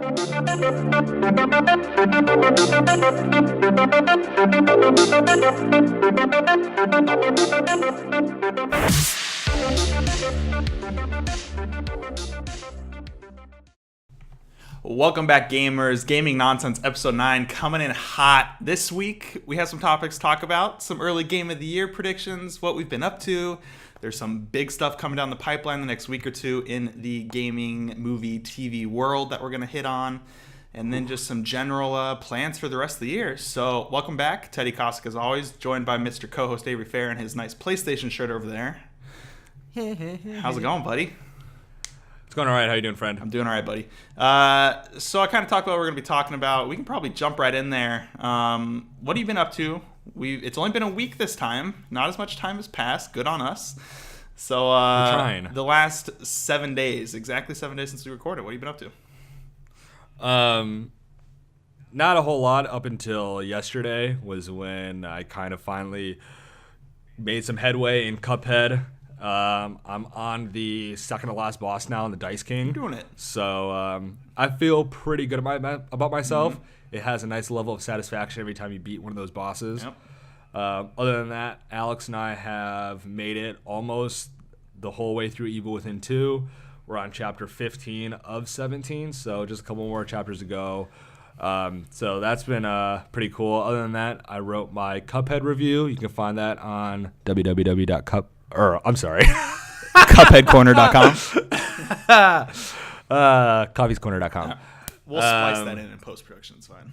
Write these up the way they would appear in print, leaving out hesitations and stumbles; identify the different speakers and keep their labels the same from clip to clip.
Speaker 1: Welcome back, gamers. Gaming Nonsense Episode 9 coming in hot. This week, we have some topics to talk about, some early Game of the Year predictions, what we've been up to. There's some big stuff coming down the pipeline the next week or two in the gaming, movie, TV world that we're going to hit on. And then just some general plans for the rest of the year. So, welcome back. Teddy Kosik, as always, joined by Mr. Co-host Avery Fair and his nice PlayStation shirt over there. How's it going, buddy?
Speaker 2: It's going all right. How you doing, friend?
Speaker 1: I'm doing all right, buddy. So I kind of talked about what we're going to be talking about. We can probably jump right in there. What have you been up to? It's only been a week this time. Not as much time has passed. Good on us. So
Speaker 2: we're trying.
Speaker 1: The last 7 days, exactly 7 days since we recorded. What have you been up to?
Speaker 2: Not a whole lot up until yesterday was when I kind of finally made some headway in Cuphead. I'm on the second to last boss now in the Dice King.
Speaker 1: You're doing it.
Speaker 2: So I feel pretty good about myself. Mm-hmm. It has a nice level of satisfaction every time you beat one of those bosses.
Speaker 1: Yep.
Speaker 2: Other than that, Alex and I have made it almost the whole way through Evil Within 2. We're on chapter 15 of 17, so just a couple more chapters to go. So that's been pretty cool. Other than that, I wrote my Cuphead review. You can find that on
Speaker 1: Cupheadcorner.com.
Speaker 2: Coffeescorner.com.
Speaker 1: We'll splice that in post-production. It's fine.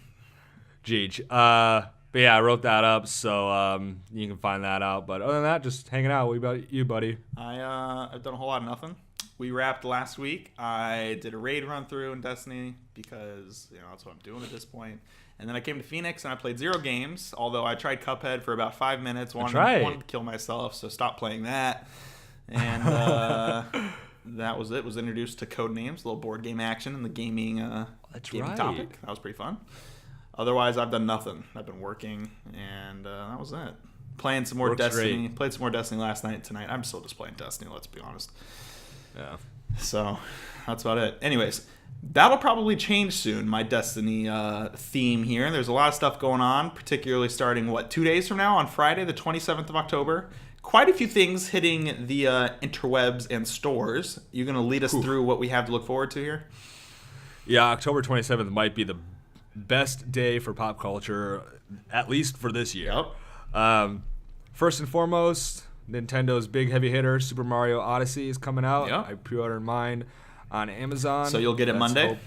Speaker 2: Jeej. But yeah, I wrote that up, so you can find that out. But other than that, just hanging out. What about you, buddy?
Speaker 1: I've done a whole lot of nothing. We wrapped last week. I did a raid run through in Destiny because that's what I'm doing at this point. And then I came to Phoenix and I played 0 games. Although I tried Cuphead for about 5 minutes. Wanted to kill myself, so stopped playing that. And that was it. Was introduced to Codenames, a little board game action in the gaming topic. That was pretty fun. Otherwise, I've done nothing. I've been working, and that was it. Playing some more Destiny. Played some more Destiny last night. Tonight, I'm still just playing Destiny. Let's be honest.
Speaker 2: Yeah.
Speaker 1: So that's about it. Anyways, that'll probably change soon, my Destiny theme here. There's a lot of stuff going on, particularly starting, 2 days from now on Friday, the 27th of October. Quite a few things hitting the interwebs and stores. You're going to lead us through what we have to look forward to here?
Speaker 2: Yeah, October 27th might be the best day for pop culture, at least for this year.
Speaker 1: Yep.
Speaker 2: First and foremost, Nintendo's big heavy hitter, Super Mario Odyssey, is coming out.
Speaker 1: Yep.
Speaker 2: I pre-ordered mine on Amazon.
Speaker 1: So you'll get it Monday?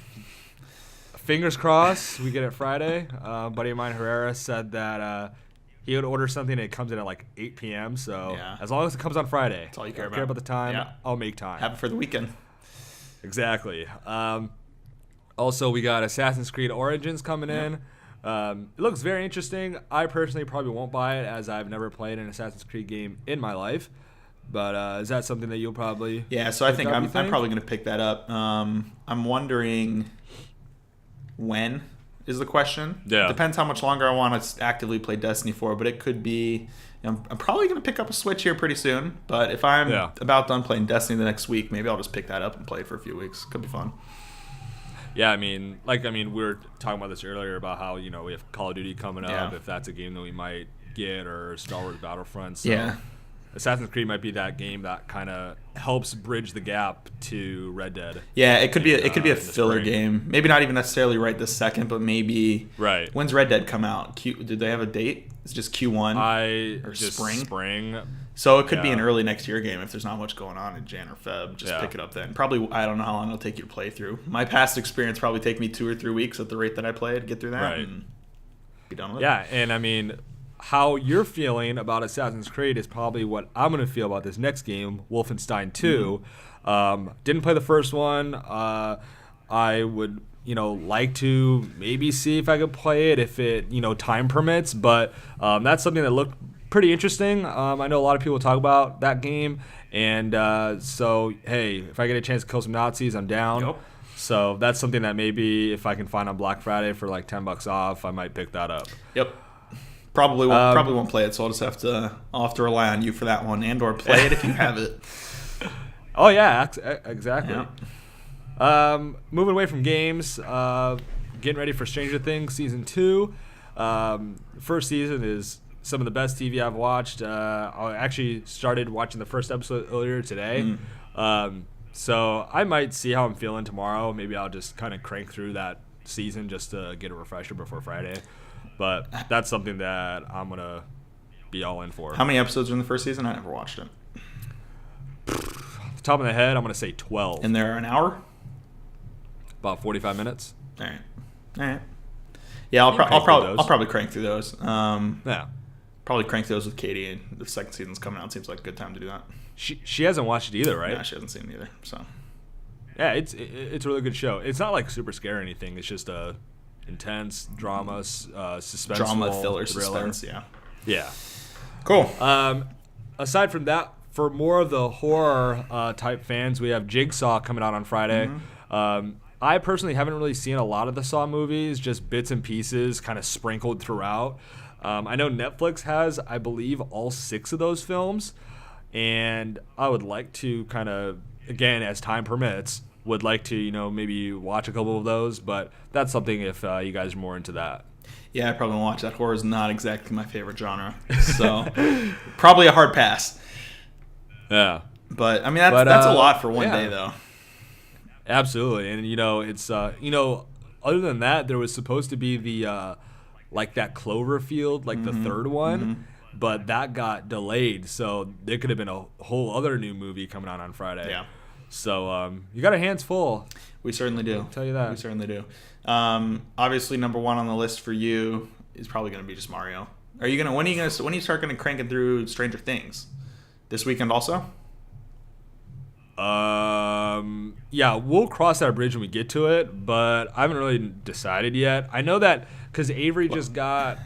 Speaker 2: Fingers crossed, we get it Friday. Buddy of mine, Herrera, said that he would order something and it comes in at 8 p.m. So as long as it comes on Friday,
Speaker 1: that's all you care about.
Speaker 2: Care about the time. I'll make time.
Speaker 1: Have it for the weekend.
Speaker 2: Exactly. Also, we got Assassin's Creed Origins coming in. It looks very interesting. I personally probably won't buy it as I've never played an Assassin's Creed game in my life. But is that something that you'll probably...
Speaker 1: Yeah, so I think I'm probably going to pick that up. I'm wondering when is the question.
Speaker 2: Yeah.
Speaker 1: Depends how much longer I want to actively play Destiny for, but it could be... I'm probably going to pick up a Switch here pretty soon, but if I'm about done playing Destiny the next week, maybe I'll just pick that up and play it for a few weeks. Could be fun.
Speaker 2: Yeah, we were talking about this earlier about how, we have Call of Duty coming up, if that's a game that we might get, or Star Wars Battlefront. So Assassin's Creed might be that game that kind of helps bridge the gap to Red Dead.
Speaker 1: Yeah, it could be a filler game. Maybe not even necessarily right this second, but maybe...
Speaker 2: Right.
Speaker 1: When's Red Dead come out? Did they have a date? It's just Q1 or spring? So it could be an early next year game if there's not much going on in Jan or Feb. Just pick it up then. Probably, I don't know how long it'll take you to play through. My past experience probably take me 2 or 3 weeks at the rate that I play to get through that and be done with it.
Speaker 2: Yeah, and how you're feeling about Assassin's Creed is probably what I'm going to feel about this next game, Wolfenstein 2. Didn't play the first one. I would, like to maybe see if I could play it if it, time permits. But that's something that looked pretty interesting. I know a lot of people talk about that game. And so, hey, if I get a chance to kill some Nazis, I'm down.
Speaker 1: Yep.
Speaker 2: So that's something that maybe if I can find on Black Friday for $10 off, I might pick that up.
Speaker 1: Yep. Probably won't play it, so I'll have to rely on you for that one, and or play it if you have it.
Speaker 2: Oh yeah, exactly. Moving away from games, getting ready for Stranger Things Season 2. First season is some of the best TV I've watched. I actually started watching the first episode earlier today. So I might see how I'm feeling tomorrow. Maybe I'll just kind of crank through that season just to get a refresher before Friday. But that's something that I'm going to be all in for.
Speaker 1: How many episodes are in the first season? I never watched it.
Speaker 2: Off the top of the head, I'm going to say 12.
Speaker 1: And they're an hour?
Speaker 2: About 45 minutes.
Speaker 1: All right. Yeah, I'll probably crank through those.
Speaker 2: Yeah.
Speaker 1: Probably crank those with Katie, and the second season's coming out. Seems like a good time to do that.
Speaker 2: She hasn't watched it either, right?
Speaker 1: Yeah, she hasn't seen it either. So.
Speaker 2: Yeah, it's a really good show. It's not like super scary or anything. It's just a intense drama, suspenseful
Speaker 1: drama, thriller,
Speaker 2: thriller.
Speaker 1: suspense. Yeah.
Speaker 2: Yeah.
Speaker 1: Cool.
Speaker 2: Aside from that, for more of the horror type fans, we have Jigsaw coming out on Friday. I personally haven't really seen a lot of the Saw movies, just bits and pieces kind of sprinkled throughout. I know Netflix has, I believe, all 6 of those films, and I would like to kind of, again, as time permits, would like to, maybe watch a couple of those, but that's something if you guys are more into that.
Speaker 1: Yeah, I probably won't watch that. Horror is not exactly my favorite genre, so probably a hard pass.
Speaker 2: Yeah.
Speaker 1: But, I mean, that's a lot for one day, though.
Speaker 2: Absolutely. And, it's, other than that, there was supposed to be the, like that Cloverfield, like the third one, but that got delayed. So there could have been a whole other new movie coming out on Friday.
Speaker 1: Yeah.
Speaker 2: So you got our hands full.
Speaker 1: We certainly do.
Speaker 2: I'll tell you that.
Speaker 1: We certainly do. Obviously, number one on the list for you is probably going to be just Mario. When are you start going to crank it through Stranger Things? This weekend also?
Speaker 2: Yeah, we'll cross that bridge when we get to it, but I haven't really decided yet. I know that because Avery just got,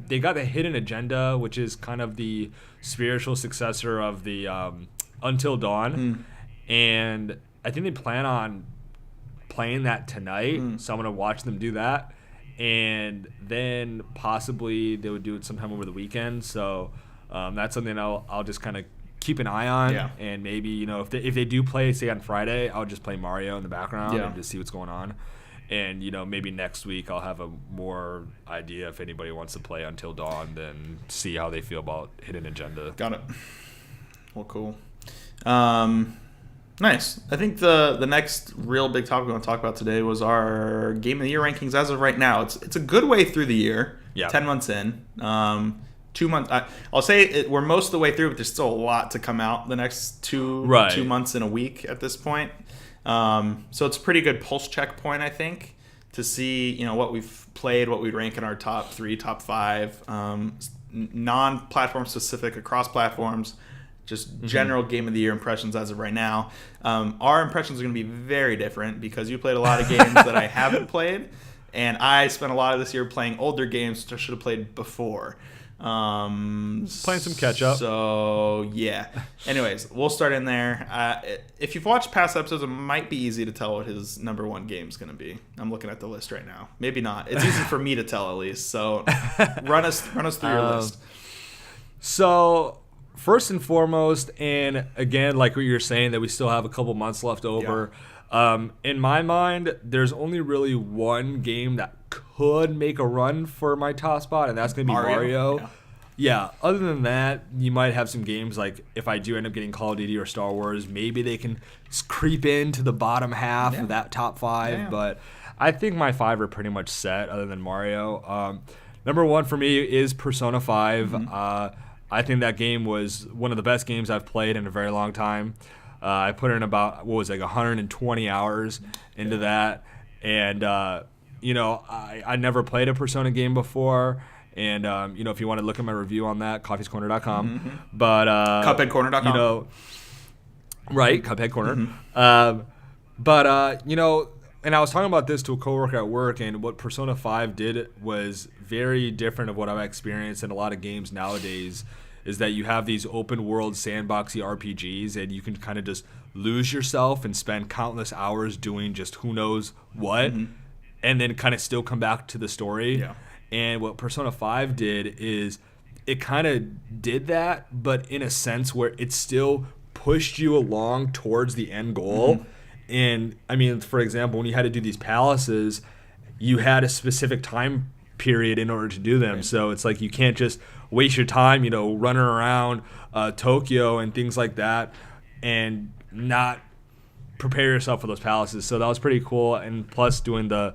Speaker 2: they got the Hidden Agenda, which is kind of the spiritual successor of the Until Dawn, and I think they plan on playing that tonight, so I'm going to watch them do that, and then possibly they would do it sometime over the weekend, so that's something I'll just kind of keep an eye on, and maybe if they do play, say on Friday, I'll just play Mario in the background and just see what's going on. And maybe next week I'll have a more idea if anybody wants to play Until Dawn, then see how they feel about Hidden Agenda.
Speaker 1: Got it. Well, cool. Nice. I think the next real big topic we want to talk about today was our Game of the Year rankings as of right now. It's a good way through the year. Yeah. 10 months in. 2 months. I'll say we're most of the way through, but there's still a lot to come out the next 2 months and a week at this point. So it's a pretty good pulse check point, I think, to see what we've played, what we'd rank in our top 3, top 5, non-platform specific across platforms, just general Game of the Year impressions as of right now. Our impressions are going to be very different because you played a lot of games that I haven't played, and I spent a lot of this year playing older games which I should have played before.
Speaker 2: Playing some catch up.
Speaker 1: So yeah. Anyways, we'll start in there. If you've watched past episodes, it might be easy to tell what his number 1 game is going to be. I'm looking at the list right now. Maybe not. It's easy for me to tell at least. So run us through your list.
Speaker 2: So first and foremost, and again, like what you're saying, that we still have a couple months left over. Yeah. In my mind, there's only really one game that could make a run for my top spot, and that's going to be Mario. Yeah. Other than that, you might have some games like if I do end up getting Call of Duty or Star Wars, maybe they can creep into the bottom half of that top 5. Yeah. But I think my 5 are pretty much set other than Mario. Number 1 for me is Persona 5. I think that game was one of the best games I've played in a very long time. I put in about, 120 hours into that. And, I never played a Persona game before. And, if you want to look at my review on that, coffeescorner.com. But,
Speaker 1: Cupheadcorner.com.
Speaker 2: Right, Cuphead Corner. And I was talking about this to a coworker at work, and what Persona 5 did was very different of what I've experienced in a lot of games nowadays, is that you have these open world sandboxy RPGs, and you can kind of just lose yourself and spend countless hours doing just who knows what, and then kind of still come back to the story. Yeah. And what Persona 5 did is it kind of did that, but in a sense where it still pushed you along towards the end goal. And I mean, for example, when you had to do these palaces, you had a specific time period in order to do them.
Speaker 1: Right.
Speaker 2: So it's like you can't just waste your time, running around Tokyo and things like that, and not prepare yourself for those palaces. So that was pretty cool. And plus, doing the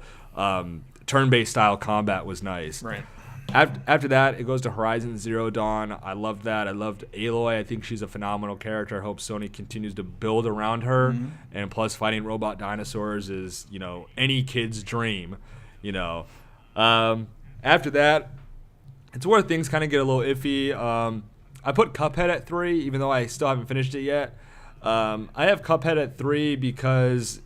Speaker 2: turn-based style combat was nice.
Speaker 1: Right.
Speaker 2: After that, it goes to Horizon Zero Dawn. I loved that. I loved Aloy. I think she's a phenomenal character. I hope Sony continues to build around her.
Speaker 1: Mm-hmm.
Speaker 2: And plus, fighting robot dinosaurs is, any kid's dream. After that, it's where things kind of get a little iffy. I put Cuphead at 3, even though I still haven't finished it yet. I have Cuphead at 3 because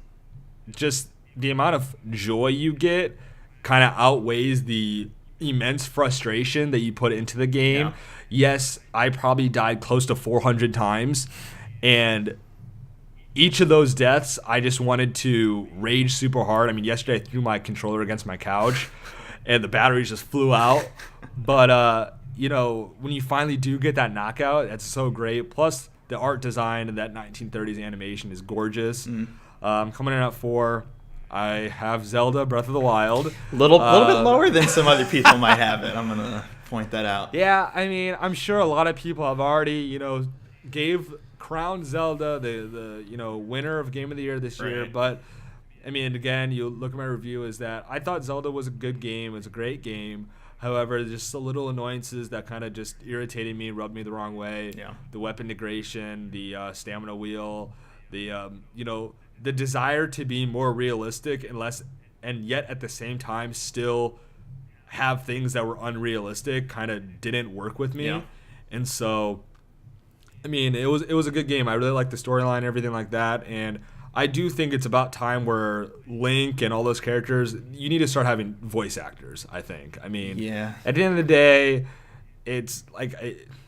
Speaker 2: just the amount of joy you get kind of outweighs the immense frustration that you put into the game.
Speaker 1: Yeah.
Speaker 2: Yes, I probably died close to 400 times, and each of those deaths, I just wanted to rage super hard. I mean, yesterday I threw my controller against my couch, and the batteries just flew out. But, when you finally do get that knockout, that's so great. Plus, the art design and that 1930s animation is gorgeous. Coming in at 4, I have Zelda Breath of the Wild.
Speaker 1: Little bit lower than some other people might have it. I'm going to point that out.
Speaker 2: Yeah, I mean, I'm sure a lot of people have already, crowned Zelda the winner of Game of the Year this year.
Speaker 1: Right.
Speaker 2: But, I mean, again, you look at my review, is that I thought Zelda was a good game. It was a great game. However, just the little annoyances that kind of just irritated me, rubbed me the wrong way.
Speaker 1: Yeah.
Speaker 2: The weapon degradation, the stamina wheel, the desire to be more realistic and yet at the same time still have things that were unrealistic kind of didn't work with me.
Speaker 1: Yeah.
Speaker 2: And so, I mean, it was a good game. I really liked the storyline and everything like that. And I do think it's about time where Link and all those characters, you need to start having voice actors, I think. I mean,
Speaker 1: Yeah.
Speaker 2: at the end of the day, it's like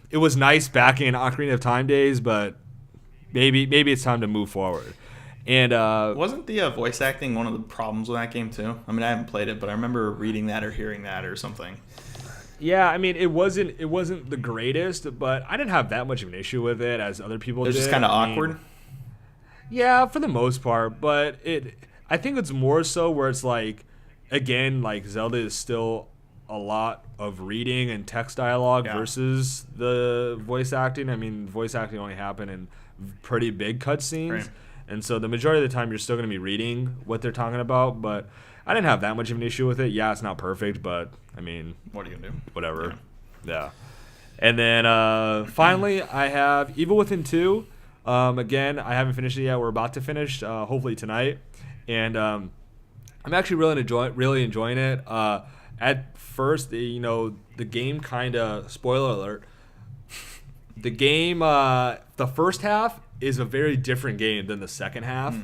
Speaker 2: it was nice back in Ocarina of Time days, but maybe it's time to move forward. And
Speaker 1: Wasn't the voice acting one of the problems with that game too? I mean, I haven't played it, but I remember reading that or hearing that or something.
Speaker 2: yeah, I mean, it wasn't the greatest, but I didn't have that much of an issue with it as other people
Speaker 1: It was
Speaker 2: did.
Speaker 1: just kind of
Speaker 2: I mean,
Speaker 1: awkward.
Speaker 2: yeah, for the most part, but I think it's more so where it's like, again, like Zelda is still a lot of reading and text dialogue versus the voice acting. I mean, voice acting only happened in pretty big cutscenes.
Speaker 1: Right.
Speaker 2: And so the majority of the time you're still going to be reading what they're talking about, but I didn't have that much of an issue with it. Yeah, it's not perfect, but I mean,
Speaker 1: What are you going to do?
Speaker 2: whatever. Yeah. And then finally, I have Evil Within 2. Again, I haven't finished it yet. We're about to finish, hopefully tonight. And I'm actually really enjoying it. At first, the game kind of, spoiler alert, the game, the first half is a very different game than the second half.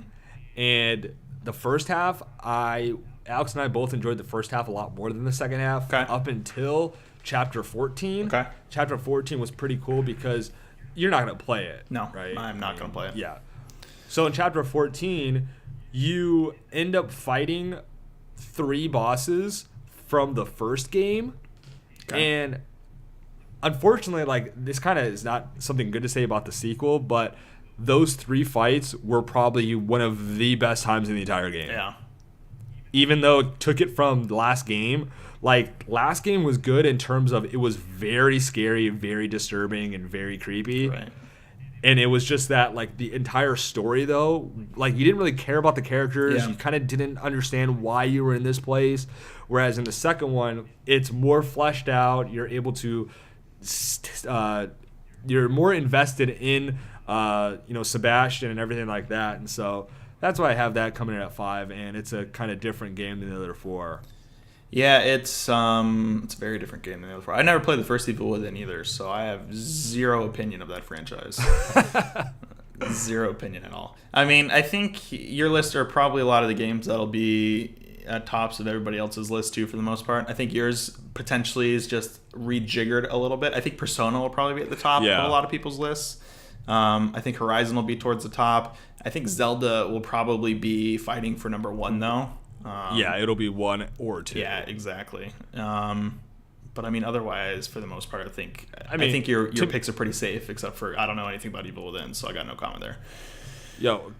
Speaker 2: And the first half, Alex and I both enjoyed the first half a lot more than the second half.
Speaker 1: Okay.
Speaker 2: Up until Chapter 14.
Speaker 1: Okay.
Speaker 2: Chapter 14 was pretty cool because you're not going to play it.
Speaker 1: No,
Speaker 2: right?
Speaker 1: I'm not going to play it.
Speaker 2: Yeah. So in Chapter 14, you end up fighting 3 bosses from the first game.
Speaker 1: Okay.
Speaker 2: And unfortunately, like, this kind of is not something good to say about the sequel, but those 3 fights were probably one of the best times in the entire game.
Speaker 1: Yeah.
Speaker 2: Even though it took it from the last game, like, last game was good in terms of it was very scary, very disturbing, and very creepy.
Speaker 1: Right.
Speaker 2: And it was just that, like, the entire story, though, like, you didn't really care about the characters.
Speaker 1: Yeah.
Speaker 2: You kind of didn't understand why you were in this place. Whereas in the second one, it's more fleshed out. You're able to, you're more invested in, Sebastian and everything like that. And so that's why I have that coming in at 5. And it's a kind of different game than the other 4.
Speaker 1: Yeah, it's a very different game than the other 4. I never played the first Evil Within either, so I have zero opinion of that franchise. Zero opinion at all. I mean, I think your list are probably a lot of the games that'll be at tops of everybody else's list too, for the most part. I think yours potentially is just rejiggered a little bit. I think Persona will probably be at the top of a lot of people's lists. I think Horizon will be towards the top. I think Zelda will probably be fighting for number 1 though.
Speaker 2: Yeah, it'll be 1 or 2.
Speaker 1: Yeah, exactly. But I mean, otherwise, for the most part, I think your
Speaker 2: to
Speaker 1: picks are pretty safe, except for I don't know anything about Evil Within, so I got no comment there.
Speaker 2: Yo,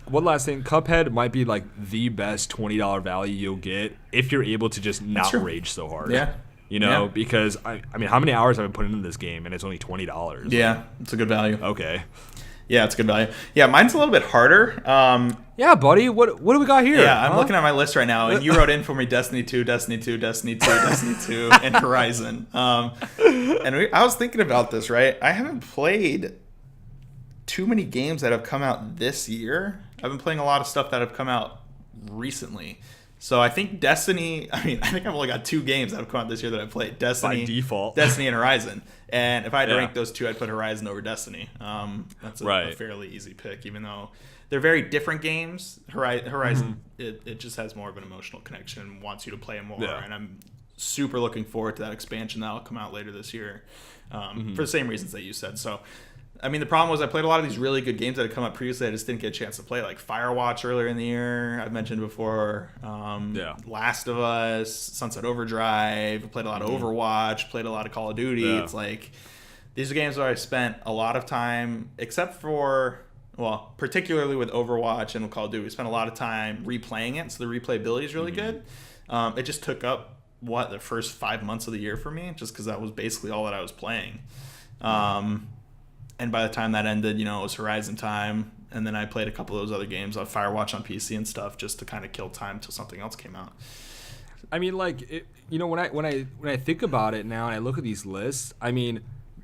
Speaker 2: one last thing. Cuphead might be like the best $20 value you'll get if you're able to just not rage so hard.
Speaker 1: Yeah.
Speaker 2: You know, because I mean, how many hours have I been putting into this game and it's only $20?
Speaker 1: Yeah, it's a good value.
Speaker 2: Okay.
Speaker 1: Yeah, it's a good value. Yeah, mine's a little bit harder.
Speaker 2: Yeah, buddy. What do we got here?
Speaker 1: Yeah, I'm looking at my list right now, and you wrote in for me Destiny 2, Destiny 2, Destiny 2, Destiny 2, and Horizon. I was thinking about this, right? I haven't played too many games that have come out this year. I've been playing a lot of stuff that have come out recently. So I think Destiny, I think I've only got 2 games that have come out this year that I've played. Destiny,
Speaker 2: by default.
Speaker 1: Destiny and Horizon. And if I had to rank those 2, I'd put Horizon over Destiny. That's a fairly easy pick, even though they're very different games. Horizon, it just has more of an emotional connection and wants you to play more. Yeah. And I'm super looking forward to that expansion that will come out later this year for the same reasons that you said. So, I mean, the problem was I played a lot of these really good games that had come up previously. I just didn't get a chance to play, like Firewatch earlier in the year. I've mentioned before. Last of Us, Sunset Overdrive. I played a lot of Overwatch. Played a lot of Call of Duty. Yeah. It's like these are games where I spent a lot of time, except for, well, particularly with Overwatch and with Call of Duty, we spent a lot of time replaying it. So the replayability is really good. It just took up the first 5 months of the year for me, just because that was basically all that I was playing. And by the time that ended, it was Horizon time, and then I played a couple of those other games, like Firewatch on PC and stuff, just to kind of kill time till something else came out.
Speaker 2: I mean, like, when I think about it now and I look at these lists, I mean,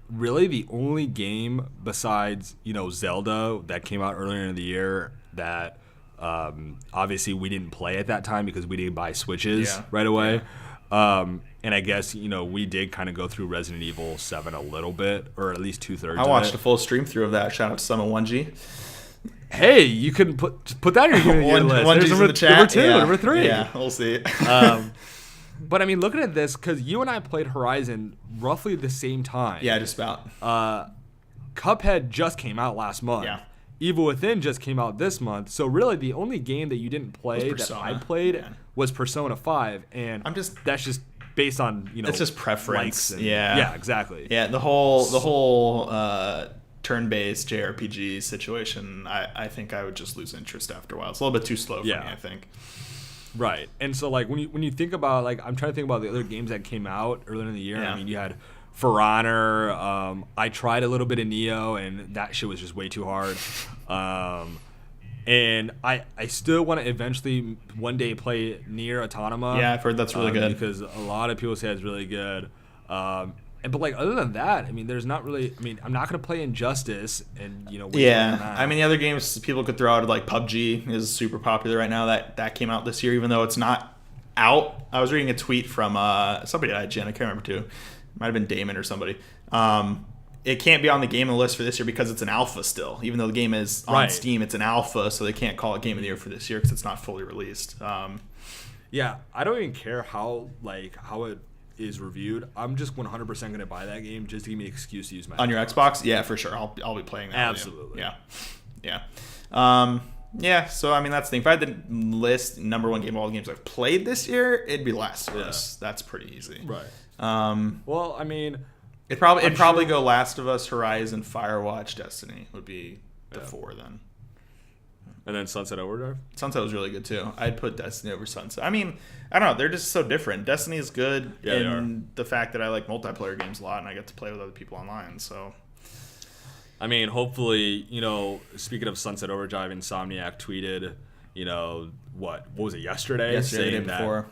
Speaker 2: really the only game besides Zelda that came out earlier in the year that obviously we didn't play at that time because we didn't buy Switches right away. Yeah. And I guess, we did kind of go through Resident Evil 7 a little bit, or at least 2/3
Speaker 1: I watched a full stream through of that. Shout out to Summon 1G.
Speaker 2: Hey, you can put that in your list.
Speaker 1: 1G's in the chat.
Speaker 2: Number 2, number 3.
Speaker 1: Yeah, we'll see.
Speaker 2: But, I mean, looking at this, because you and I played Horizon roughly at the same time.
Speaker 1: Yeah, just about.
Speaker 2: Cuphead just came out last month.
Speaker 1: Yeah.
Speaker 2: Evil Within just came out this month. So, really, the only game that you didn't play that I played was Persona 5. And that's just based on
Speaker 1: it's just preference.
Speaker 2: Yeah, exactly.
Speaker 1: Yeah, the whole turn-based JRPG situation, I think I would just lose interest after a while. It's a little bit too slow for me, I think.
Speaker 2: Right. And so like when you think about, like, I'm trying to think about the other games that came out earlier in the year. I mean, you had For Honor. I tried a little bit of Neo, and that shit was just way too hard. And I still want to eventually one day play Nier Automata.
Speaker 1: Yeah, I've heard that's really good.
Speaker 2: Because a lot of people say it's really good. But like other than that, I mean, there's not really. I mean, I'm not gonna play Injustice, and
Speaker 1: I mean, the other games people could throw out, like PUBG is super popular right now. That came out this year, even though it's not out. I was reading a tweet from somebody at IGN. I can't remember too. Might have been Damon or somebody. It can't be on the game of the list for this year because it's an alpha still. Even though the game is on Steam, it's an alpha, so they can't call it Game of the Year for this year because it's not fully released.
Speaker 2: Yeah, I don't even care how it is reviewed. I'm just 100% going to buy that game just to give me an excuse to use my
Speaker 1: on your Xbox. Yeah, for sure. I'll be playing that.
Speaker 2: Absolutely.
Speaker 1: Yeah. So I mean, that's the thing. If I had to list number one game of all the games I've played this year, it'd be Last of Us. That's pretty easy.
Speaker 2: Right. Well, I mean,
Speaker 1: it'd probably go Last of Us, Horizon, Firewatch, Destiny would be the 4 then.
Speaker 2: And then Sunset Overdrive?
Speaker 1: Sunset was really good, too. I'd put Destiny over Sunset. I mean, I don't know. They're just so different. Destiny is good in the fact that I like multiplayer games a lot, and I get to play with other people online, so...
Speaker 2: I mean, hopefully, speaking of Sunset Overdrive, Insomniac tweeted, what was it, yesterday?
Speaker 1: Saying before.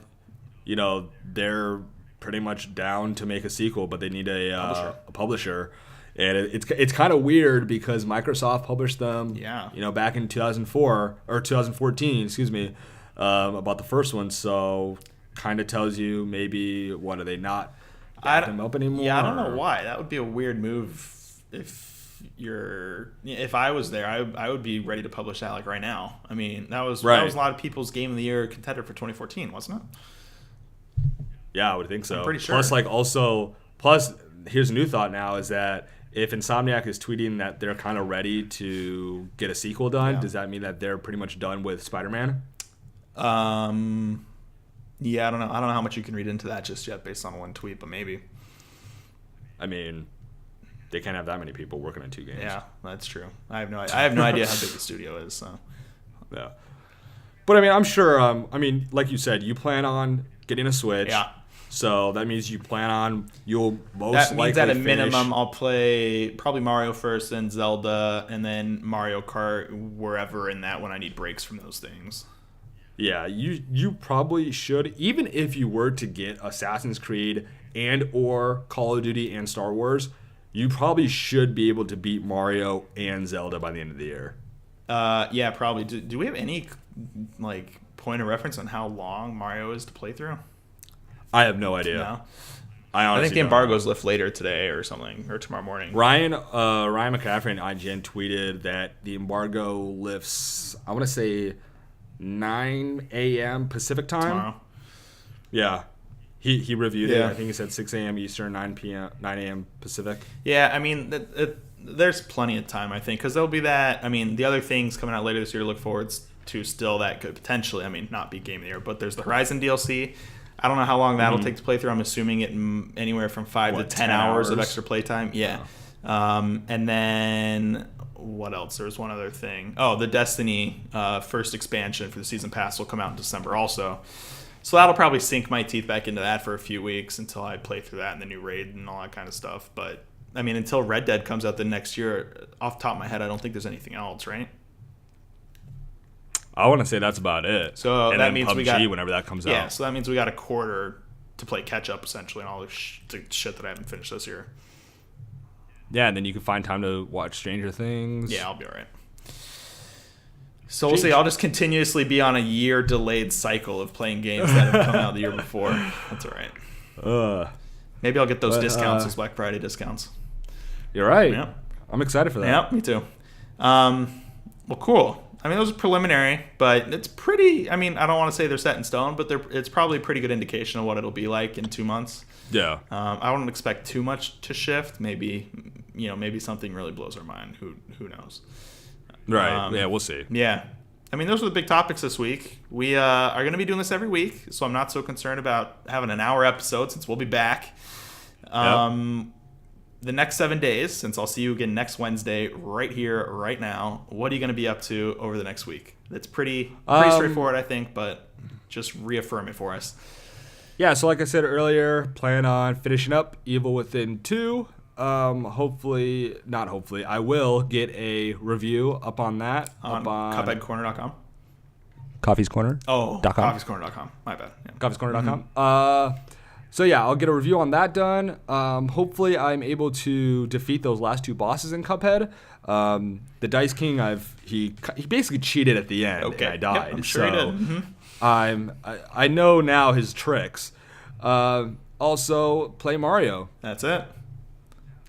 Speaker 2: That, they're pretty much down to make a sequel, but they need a publisher. And it's kind of weird because Microsoft published them, back in 2004 or 2014, excuse me, about the first one. So kind of tells you maybe what are they not back them up anymore?
Speaker 1: Yeah, I don't know why. That would be a weird move. If I was there, I would be ready to publish that like right now. I mean, that was a lot of people's Game of the Year contender for 2014, wasn't it?
Speaker 2: Yeah, I would think so.
Speaker 1: I'm pretty sure.
Speaker 2: Plus, here's a new thought now is that if Insomniac is tweeting that they're kind of ready to get a sequel done, does that mean that they're pretty much done with Spider-Man?
Speaker 1: Yeah, I don't know. I don't know how much you can read into that just yet based on one tweet, but maybe.
Speaker 2: I mean, they can't have that many people working on 2 games.
Speaker 1: Yeah, that's true. I have no idea how big the studio is. So
Speaker 2: Yeah. But I mean, I'm sure. Like you said, you plan on getting a Switch.
Speaker 1: yeah.
Speaker 2: So that means you plan on you'll most
Speaker 1: That
Speaker 2: likely
Speaker 1: means at a
Speaker 2: finish.
Speaker 1: minimum, I'll play probably Mario first, then Zelda, and then Mario Kart wherever in that when I need breaks from those things.
Speaker 2: Yeah, you probably should, even if you were to get Assassin's Creed and or Call of Duty and Star Wars, you probably should be able to beat Mario and Zelda by the end of the year.
Speaker 1: Yeah, probably. Do we have any like point of reference on how long Mario is to play through?
Speaker 2: I have no idea.
Speaker 1: No.
Speaker 2: I honestly
Speaker 1: think the
Speaker 2: don't
Speaker 1: embargo's lift later today or something, or tomorrow morning.
Speaker 2: Ryan McCaffrey and IGN tweeted that the embargo lifts, I want to say 9 a.m. Pacific time.
Speaker 1: Tomorrow.
Speaker 2: Yeah. He reviewed it.
Speaker 1: Yeah.
Speaker 2: I think he said 6 a.m. Eastern, 9 a.m. Pacific.
Speaker 1: Yeah, I mean, there's plenty of time, I think, because there'll be that. I mean, the other things coming out later this year to look forward to still that could potentially, I mean, not be Game of the Year, but there's the Horizon DLC. I don't know how long that'll take to play through. I'm assuming it anywhere from 5 to 10 hours of extra playtime. Yeah. And then what else? There was one other thing. Oh, the Destiny first expansion for the season pass will come out in December also. So that'll probably sink my teeth back into that for a few weeks until I play through that and the new raid and all that kind of stuff. But, I mean, until Red Dead comes out the next year, off the top of my head, I don't think there's anything else, right?
Speaker 2: I want to say that's about it.
Speaker 1: So
Speaker 2: and
Speaker 1: that
Speaker 2: then
Speaker 1: means
Speaker 2: PUBG
Speaker 1: we got
Speaker 2: whenever that comes out.
Speaker 1: Yeah, so that means we got a quarter to play catch up essentially and all the shit that I haven't finished this year.
Speaker 2: Yeah, and then you can find time to watch Stranger Things.
Speaker 1: Yeah, I'll be all right. So we'll see. I'll just continuously be on a year delayed cycle of playing games that have come out the year before. That's all right. Maybe I'll get those discounts, those Black Friday discounts.
Speaker 2: You're right.
Speaker 1: Yeah.
Speaker 2: I'm excited for that.
Speaker 1: Yeah, me too. Well, cool. I mean, those are preliminary, but it's pretty. I mean, I don't want to say they're set in stone, but it's probably a pretty good indication of what it'll be like in 2 months.
Speaker 2: Yeah.
Speaker 1: I wouldn't expect too much to shift. Maybe something really blows our mind. Who knows?
Speaker 2: Right. Yeah, we'll see.
Speaker 1: Yeah. I mean, those are the big topics this week. We are going to be doing this every week, so I'm not so concerned about having an hour episode since we'll be back. The next 7 days, since I'll see you again next Wednesday, right here, right now, what are you going to be up to over the next week? It's pretty straightforward, I think, but just reaffirm it for us.
Speaker 2: Yeah, so like I said earlier, plan on finishing up Evil Within 2. I will get a review up on that.
Speaker 1: On cupheadcorner.com?
Speaker 2: Coffee's Corner.
Speaker 1: Oh,
Speaker 2: .com.
Speaker 1: coffeescorner.com. My bad. Yeah.
Speaker 2: Coffeescorner.com. So yeah, I'll get a review on that done. Hopefully I'm able to defeat those last 2 bosses in Cuphead. The Dice King, he basically cheated at the end, and I died.
Speaker 1: Yep, I'm sure he did. Mm-hmm.
Speaker 2: I know now his tricks. Also, play Mario.
Speaker 1: That's it.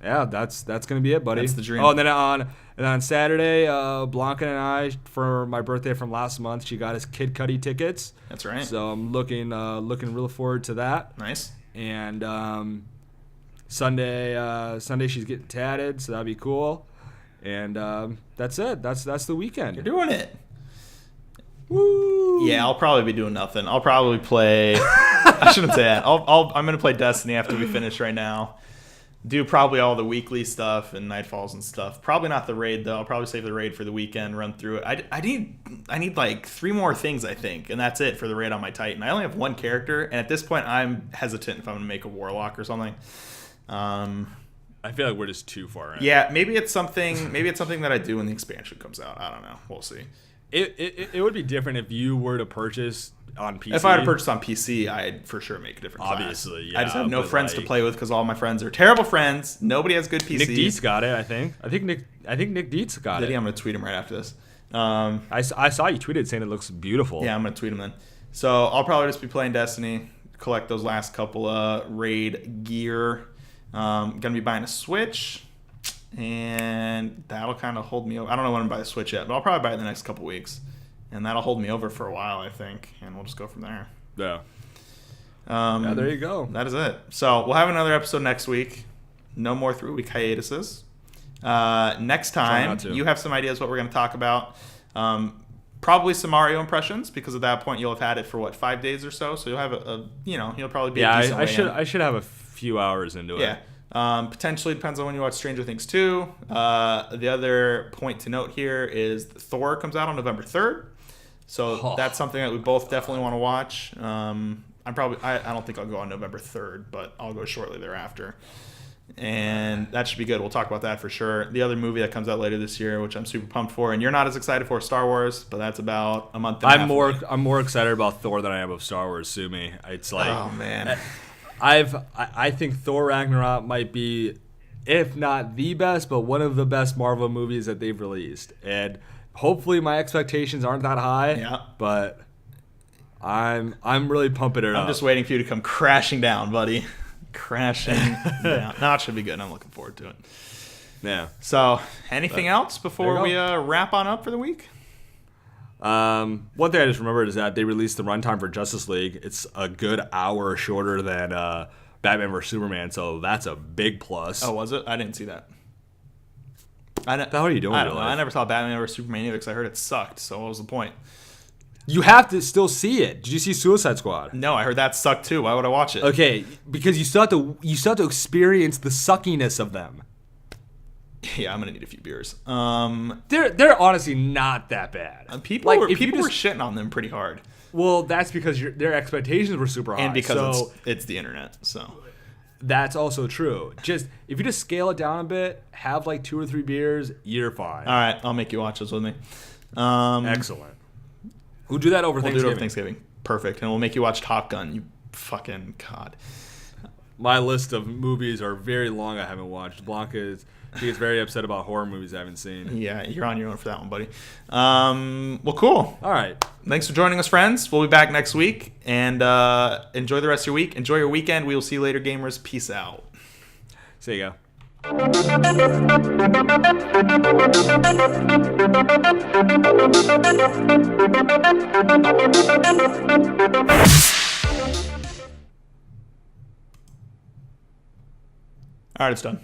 Speaker 2: Yeah, that's gonna be it, buddy.
Speaker 1: That's the dream.
Speaker 2: Oh, and then on Saturday, Blanca and I, for my birthday from last month, she got us Kid Cudi tickets.
Speaker 1: That's right.
Speaker 2: So I'm looking real forward to that.
Speaker 1: Nice.
Speaker 2: And Sunday she's getting tatted, so that'd be cool. And that's it. That's the weekend.
Speaker 1: You're doing it.
Speaker 2: Woo!
Speaker 1: Yeah, I'll probably be doing nothing. I'll probably play. I shouldn't say that. I'm gonna play Destiny after we finish right now. Do probably all the weekly stuff and Nightfalls and stuff. Probably not the raid though. I'll probably save the raid for the weekend. Run through it. I need like 3 more things I think, and that's it for the raid on my Titan. I only have 1 character, and at this point I'm hesitant if I'm gonna make a Warlock or something.
Speaker 2: I feel like we're just too far in.
Speaker 1: Yeah, maybe it's something that I do when the expansion comes out. I don't know. We'll see.
Speaker 2: It would be different if you were to purchase on PC.
Speaker 1: If I had to purchase on PC, I'd for sure make a different class.
Speaker 2: Obviously, yeah.
Speaker 1: I just have no friends to play with because all my friends are terrible friends. Nobody has good PCs.
Speaker 2: Nick Dietz got it, I think. I think Nick Dietz got it.
Speaker 1: I'm going to tweet him right after this.
Speaker 2: I saw you tweeted saying it looks beautiful.
Speaker 1: Yeah, I'm going to tweet him then. So I'll probably just be playing Destiny, collect those last couple raid gear. Going to be buying a Switch, and that'll kind of hold me over. I don't know when I'm going to buy the Switch yet, but I'll probably buy it in the next couple weeks. And that'll hold me over for a while, I think, and we'll just go from there.
Speaker 2: Yeah. Yeah, there you go.
Speaker 1: That is it. So we'll have another episode next week. No more 3-week hiatuses. Next time, you have some ideas what we're going to talk about. Probably some Mario impressions, because at that point you'll have had it for 5 days or so. So you'll have you'll probably be a decent way in.
Speaker 2: I should have a few hours into it.
Speaker 1: Yeah. Potentially depends on when you watch Stranger Things 2. The other point to note here is Thor comes out on November 3rd. So that's something that we both definitely want to watch. I don't think I'll go on November 3rd, but I'll go shortly thereafter. And that should be good. We'll talk about that for sure. The other movie that comes out later this year, which I'm super pumped for, and you're not as excited for, Star Wars, but that's about a month and a half away.
Speaker 2: I'm more excited about Thor than I am of Star Wars. Sue me. It's like,
Speaker 1: oh man,
Speaker 2: I think Thor Ragnarok might be, if not the best, but one of the best Marvel movies that they've released. And hopefully my expectations aren't that high.
Speaker 1: Yeah.
Speaker 2: But I'm really pumping it up.
Speaker 1: I'm just waiting for you to come crashing down, buddy. Crashing down. No, it should be good. I'm looking forward to it.
Speaker 2: Yeah.
Speaker 1: So, anything else before we wrap on up for the week?
Speaker 2: One thing I just remembered is that they released the runtime for Justice League. It's a good hour shorter than Batman vs Superman, so that's a big plus.
Speaker 1: Oh, was it? I didn't see that.
Speaker 2: What are you doing?
Speaker 1: I don't know. I never saw Batman vs Superman either because I heard it sucked. So what was the point?
Speaker 2: You have to still see it. Did you see Suicide Squad?
Speaker 1: No, I heard that sucked too. Why would I watch it?
Speaker 2: Okay, because you still have to experience the suckiness of them.
Speaker 1: Yeah, I'm gonna need a few beers.
Speaker 2: They're honestly not that bad.
Speaker 1: People were shitting on them pretty hard.
Speaker 2: Well, that's because their expectations were super high,
Speaker 1: and because it's the internet. So
Speaker 2: that's also true. Just if you just scale it down a bit, have like 2 or 3 beers, you're fine.
Speaker 1: All right, I'll make you watch this with me.
Speaker 2: Excellent. We'll do that over Thanksgiving.
Speaker 1: Do it over Thanksgiving. Perfect. And we'll make you watch Top Gun. You fucking God.
Speaker 2: My list of movies are very long I haven't watched. She gets very upset about horror movies I haven't seen.
Speaker 1: Yeah, you're on your own for that one, buddy. Well, cool.
Speaker 2: All right.
Speaker 1: Thanks for joining us, friends. We'll be back next week. And enjoy the rest of your week. Enjoy your weekend. We will see you later, gamers. Peace out.
Speaker 2: See you go.
Speaker 1: All right, it's done.